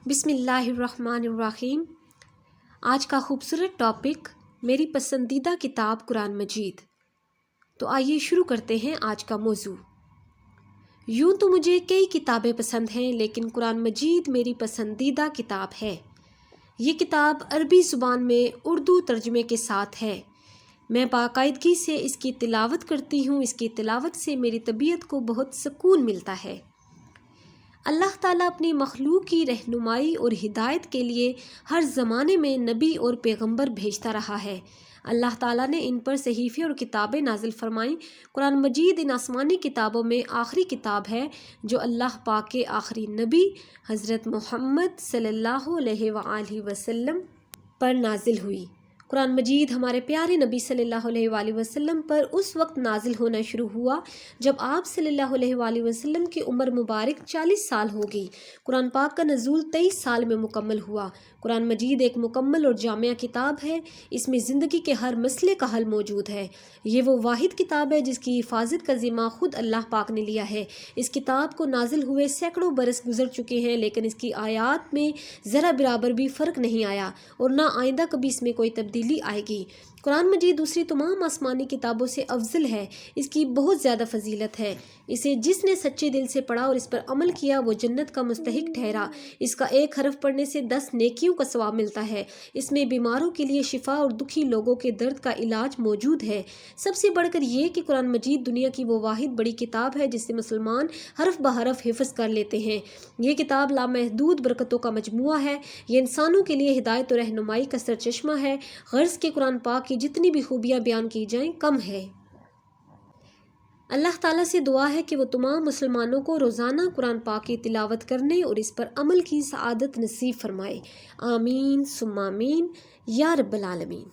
بسم اللہ الرحمن الرحیم۔ آج کا خوبصورت ٹاپک میری پسندیدہ کتاب قرآن مجید۔ تو آئیے شروع کرتے ہیں آج کا موضوع۔ یوں تو مجھے کئی کتابیں پسند ہیں، لیکن قرآن مجید میری پسندیدہ کتاب ہے۔ یہ کتاب عربی زبان میں اردو ترجمے کے ساتھ ہے۔ میں باقاعدگی سے اس کی تلاوت کرتی ہوں۔ اس کی تلاوت سے میری طبیعت کو بہت سکون ملتا ہے۔ اللہ تعالیٰ اپنی مخلوق کی رہنمائی اور ہدایت کے لیے ہر زمانے میں نبی اور پیغمبر بھیجتا رہا ہے۔ اللہ تعالیٰ نے ان پر صحیفے اور کتابیں نازل فرمائیں۔ قرآن مجید ان آسمانی کتابوں میں آخری کتاب ہے جو اللہ پاک کے آخری نبی حضرت محمد صلی اللہ علیہ وآلہ وسلم پر نازل ہوئی۔ قرآن مجید ہمارے پیارے نبی صلی اللہ علیہ وآلہ وسلم پر اس وقت نازل ہونا شروع ہوا جب آپ صلی اللہ علیہ وآلہ وسلم کی عمر مبارک 40 سال ہو گئی۔ قرآن پاک کا نزول 23 سال میں مکمل ہوا۔ قرآن مجید ایک مکمل اور جامع کتاب ہے۔ اس میں زندگی کے ہر مسئلے کا حل موجود ہے۔ یہ وہ واحد کتاب ہے جس کی حفاظت کا ذمہ خود اللہ پاک نے لیا ہے۔ اس کتاب کو نازل ہوئے سینکڑوں برس گزر چکے ہیں، لیکن اس کی آیات میں ذرا برابر بھی فرق نہیں آیا اور نہ آئندہ کبھی اس میں کوئی تبدیلی آئے گی۔ قرآن مجید دوسری تمام آسمانی کتابوں سے افضل ہے۔ اس کی بہت زیادہ فضیلت ہے۔ اسے جس نے سچے دل سے پڑھا اور اس پر عمل کیا وہ جنت کا مستحق ٹھہرا۔ اس کا ایک حرف پڑھنے سے 10 نیکیوں کا ثواب ملتا ہے۔ اس میں بیماروں کے لیے شفا اور دکھی لوگوں کے درد کا علاج موجود ہے۔ سب سے بڑھ کر یہ کہ قرآن مجید دنیا کی وہ واحد بڑی کتاب ہے جسے مسلمان حرف بحرف حفظ کر لیتے ہیں۔ یہ کتاب لامحدود برکتوں کا مجموعہ ہے۔ یہ انسانوں کے لیے ہدایت و رہنمائی کا سرچشمہ ہے۔ غرض کہ قرآن پاک کی جتنی بھی خوبیاں بیان کی جائیں کم ہے۔ اللہ تعالیٰ سے دعا ہے کہ وہ تمام مسلمانوں کو روزانہ قرآن پاک کی تلاوت کرنے اور اس پر عمل کی سعادت نصیب فرمائے۔ آمین ثم آمین یا رب العالمین۔